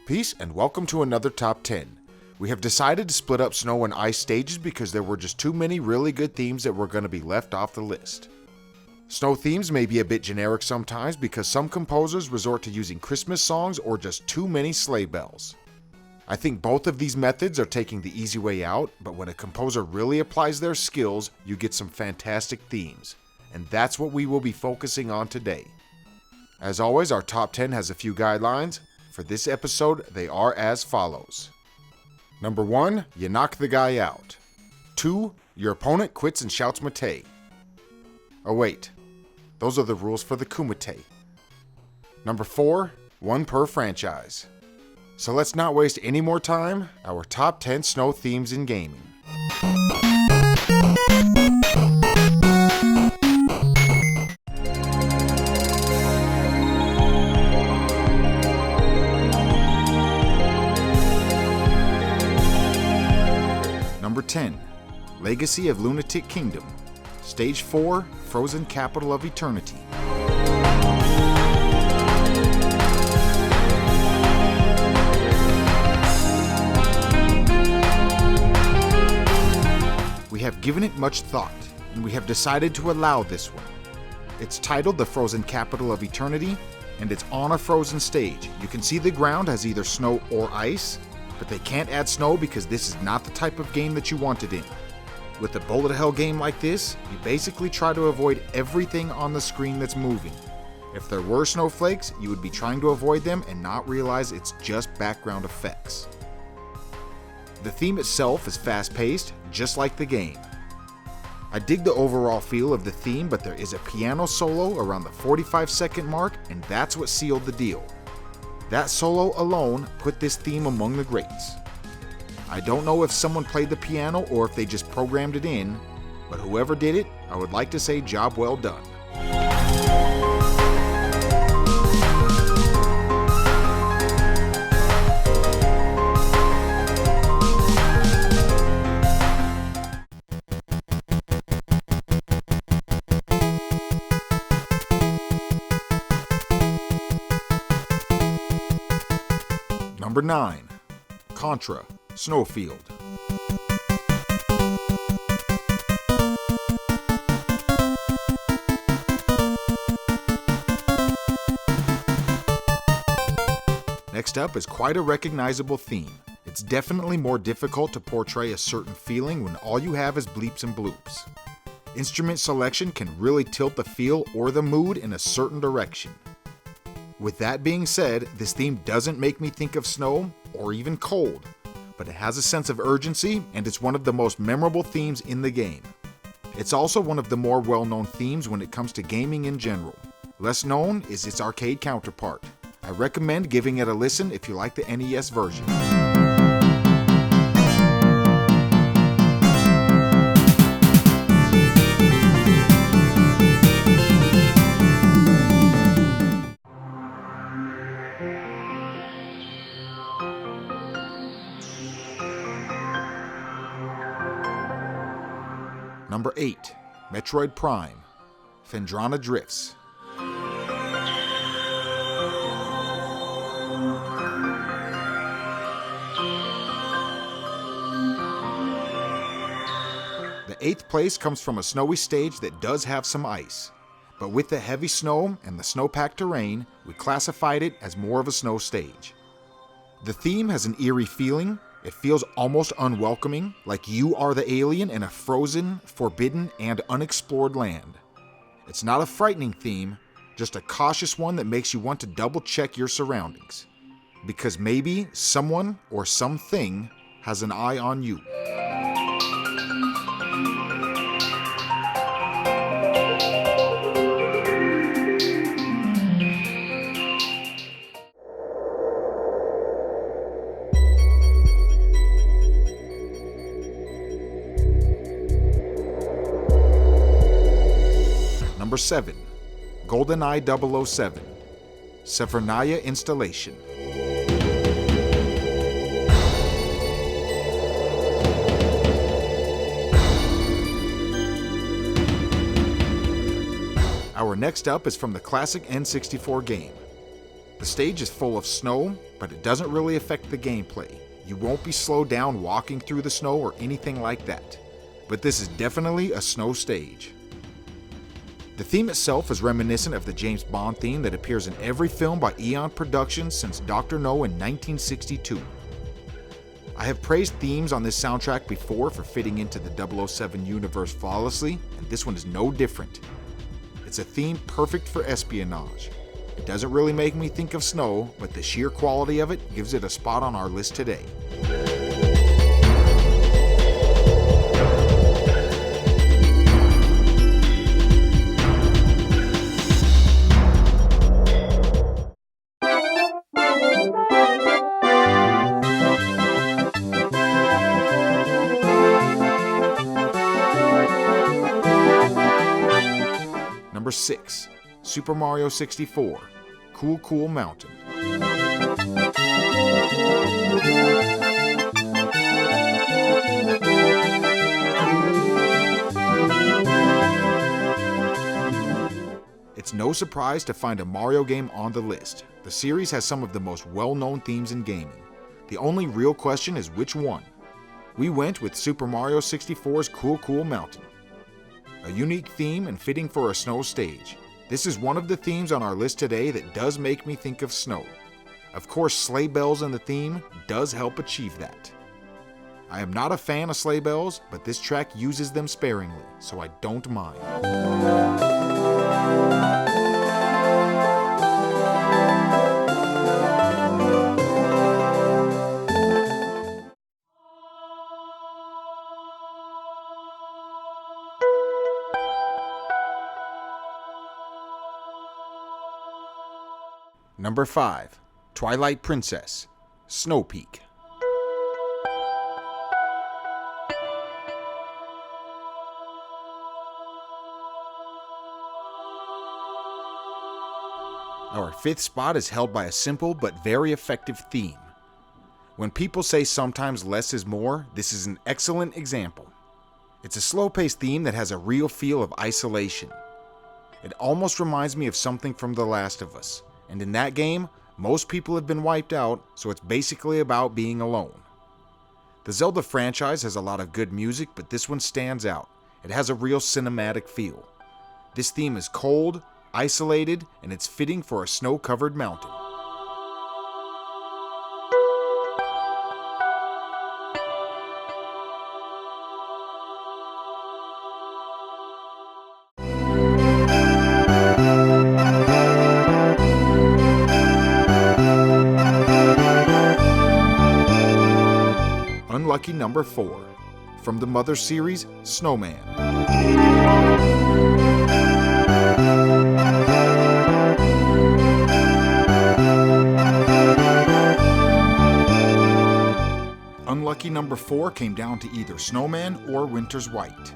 Peace and welcome to another Top 10. We have decided to split up Snow and Ice stages because there were just too many really good themes that were going to be left off the list. Snow themes may be a bit generic sometimes because some composers resort to using Christmas songs or just too many sleigh bells. I think both of these methods are taking the easy way out, but when a composer really applies their skills, you get some fantastic themes. And that's what we will be focusing on today. As always, our Top 10 has a few guidelines. For this episode, they are as follows. Number 1, you knock the guy out. 2, your opponent quits and shouts Mate. Oh wait, those are the rules for the Kumite. Number 4, 1 per franchise. So let's not waste any more time, our top 10 Snow themes in gaming. Number 10, Legacy of Lunatic Kingdom. Stage 4, Frozen Capital of Eternity. We have given it much thought, and we have decided to allow this one. It's titled The Frozen Capital of Eternity, and it's on a frozen stage. You can see the ground has either snow or ice, but they can't add snow because this is not the type of game that you want it in. With a bullet hell game like this, you basically try to avoid everything on the screen that's moving. If there were snowflakes, you would be trying to avoid them and not realize it's just background effects. The theme itself is fast-paced, just like the game. I dig the overall feel of the theme, but there is a piano solo around the 45-second mark, and that's what sealed the deal. That solo alone put this theme among the greats. I don't know if someone played the piano or if they just programmed it in, but whoever did it, I would like to say job well done. Number 9, Contra, Snowfield. Next up is quite a recognizable theme. It's definitely more difficult to portray a certain feeling when all you have is bleeps and bloops. Instrument selection can really tilt the feel or the mood in a certain direction. With that being said, this theme doesn't make me think of snow or even cold, but it has a sense of urgency and it's one of the most memorable themes in the game. It's also one of the more well-known themes when it comes to gaming in general. Less known is its arcade counterpart. I recommend giving it a listen if you like the NES version. Number 8, Metroid Prime, PHENDRANA Drifts. The 8th place comes from a snowy stage that does have some ice, but with the heavy snow and the SNOWPEAK terrain, we classified it as more of a snow stage. The theme has an eerie feeling. It feels almost unwelcoming, like you are the alien in a frozen, forbidden, and unexplored land. It's not a frightening theme, just a cautious one that makes you want to double check your surroundings. Because maybe someone or something has an eye on you. Number 7, Goldeneye 007, Severnaya Installation. Our next up is from the classic N64 game. The stage is full of snow, but it doesn't really affect the gameplay. You won't be slowed down walking through the snow or anything like that. But this is definitely a snow stage. The theme itself is reminiscent of the James Bond theme that appears in every film by Eon Productions since Dr. No in 1962. I have praised themes on this soundtrack before for fitting into the 007 universe flawlessly, and this one is no different. It's a theme perfect for espionage. It doesn't really make me think of snow, but the sheer quality of it gives it a spot on our list today. Number 6. Super Mario 64, Cool Cool Mountain. It's no surprise to find a Mario game on the list. The series has some of the most well-known themes in gaming. The only real question is which one. We went with Super Mario 64's Cool Cool Mountain. A unique theme and fitting for a snow stage. This is one of the themes on our list today that does make me think of snow. Of course, sleigh bells in the theme does help achieve that. I am not a fan of sleigh bells, but this track uses them sparingly, so I don't mind. Number 5. Twilight Princess, SNOWPEAK. Our 5th spot is held by a simple but very effective theme. When people say sometimes less is more, this is an excellent example. It's a slow-paced theme that has a real feel of isolation. It almost reminds me of something from The Last of Us. And in that game, most people have been wiped out, so it's basically about being alone. The Zelda franchise has a lot of good music, but this one stands out. It has a real cinematic feel. This theme is cold, isolated, and it's fitting for a snow-covered mountain. Unlucky number 4, from the Mother series, Snowman. Unlucky number 4 came down to either Snowman or Winter's White.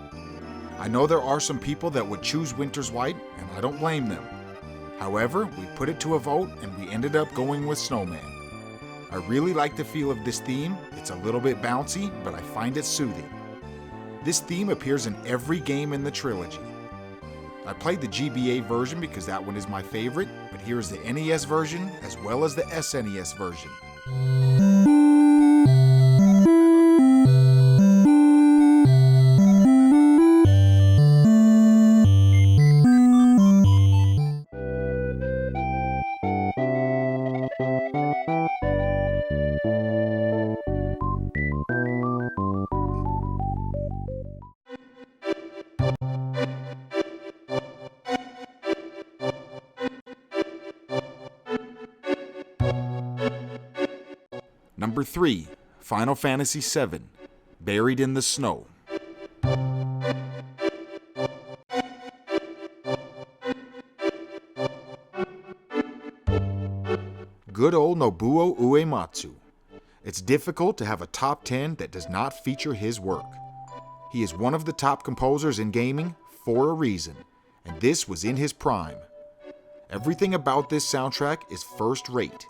I know there are some people that would choose Winter's White, and I don't blame them. However, we put it to a vote and we ended up going with Snowman. I really like the feel of this theme. It's a little bit bouncy, but I find it soothing. This theme appears in every game in the trilogy. I played the GBA version because that one is my favorite, but here's the NES version as well as the SNES version. Number 3, Final Fantasy VII, Buried in the Snow. Good old Nobuo Uematsu. It's difficult to have a top 10 that does not feature his work. He is one of the top composers in gaming for a reason, and this was in his prime. Everything about this soundtrack is first rate.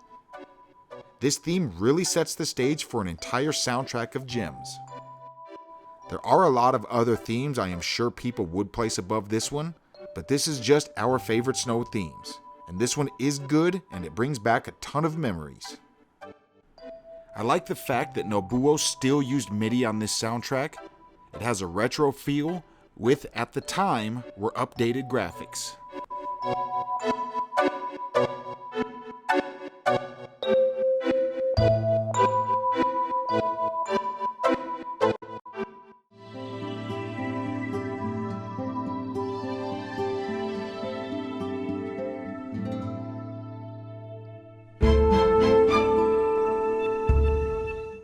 This theme really sets the stage for an entire soundtrack of gems. There are a lot of other themes I am sure people would place above this one, but this is just our favorite snow themes. and this one is good and it brings back a ton of memories. I like the fact that Nobuo still used MIDI on this soundtrack. It has a retro feel with, at the time, were updated graphics.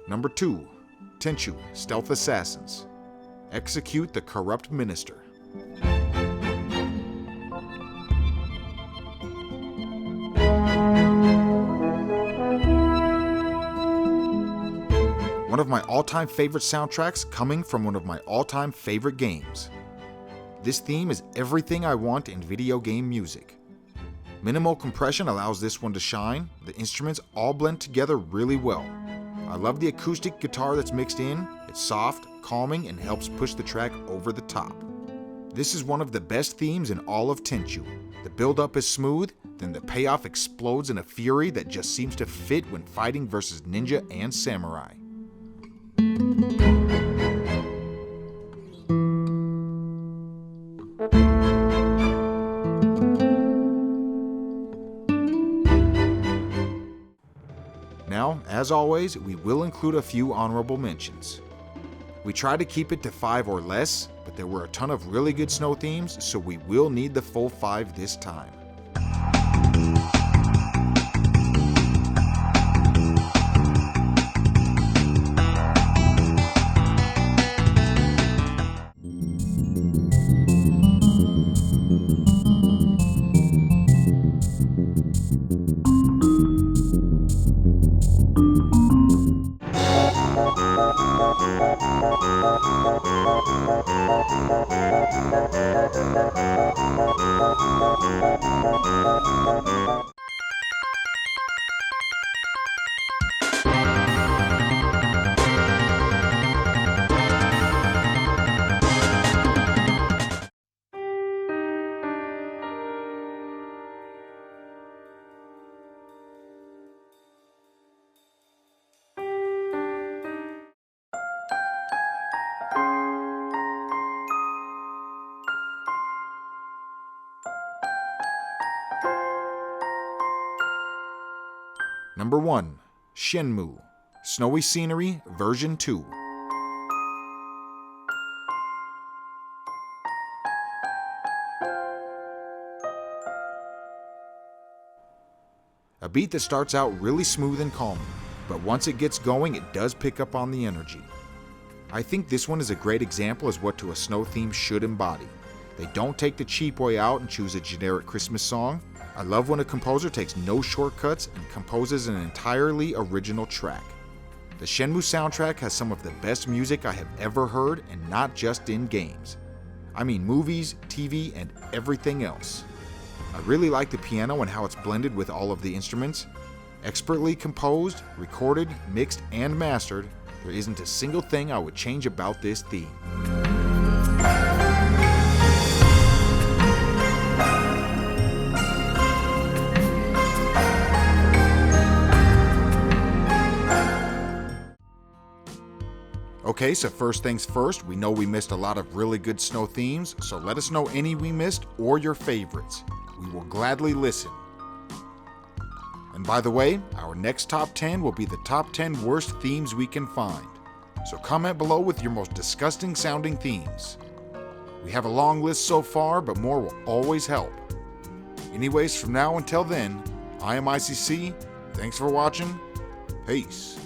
Number 2. Tenchu, Stealth Assassins. Execute the Corrupt Minister. One of my all-time favorite soundtracks coming from one of my all-time favorite games. This theme is everything I want in video game music. Minimal compression allows this one to shine. The instruments all blend together really well. I love the acoustic guitar that's mixed in. It's soft, calming, and helps push the track over the top. This is one of the best themes in all of Tenchu. The build-up is smooth, then the payoff explodes in a fury that just seems to fit when fighting versus ninja and samurai. Now, as always, we will include a few honorable mentions. We try to keep it to 5 or less, but there were a ton of really good snow themes, so we will need the full 5 this time. Number 1. Shenmue, Snowy Scenery Version 2. A beat that starts out really smooth and calming, but once it gets going, it does pick up on the energy. I think this one is a great example as what to a snow theme should embody. They don't take the cheap way out and choose a generic Christmas song. I love when a composer takes no shortcuts and composes an entirely original track. The Shenmue soundtrack has some of the best music I have ever heard, and not just in games. I mean movies, TV, and everything else. I really like the piano and how it's blended with all of the instruments. Expertly composed, recorded, mixed, and mastered, there isn't a single thing I would change about this theme. Okay, so first things first, we know we missed a lot of really good snow themes, so let us know any we missed or your favorites. We will gladly listen. And by the way, our next top 10 will be the top 10 worst themes we can find. So comment below with your most disgusting sounding themes. We have a long list so far, but more will always help. Anyways, from now until then, I am Icey. Thanks for watching. Peace.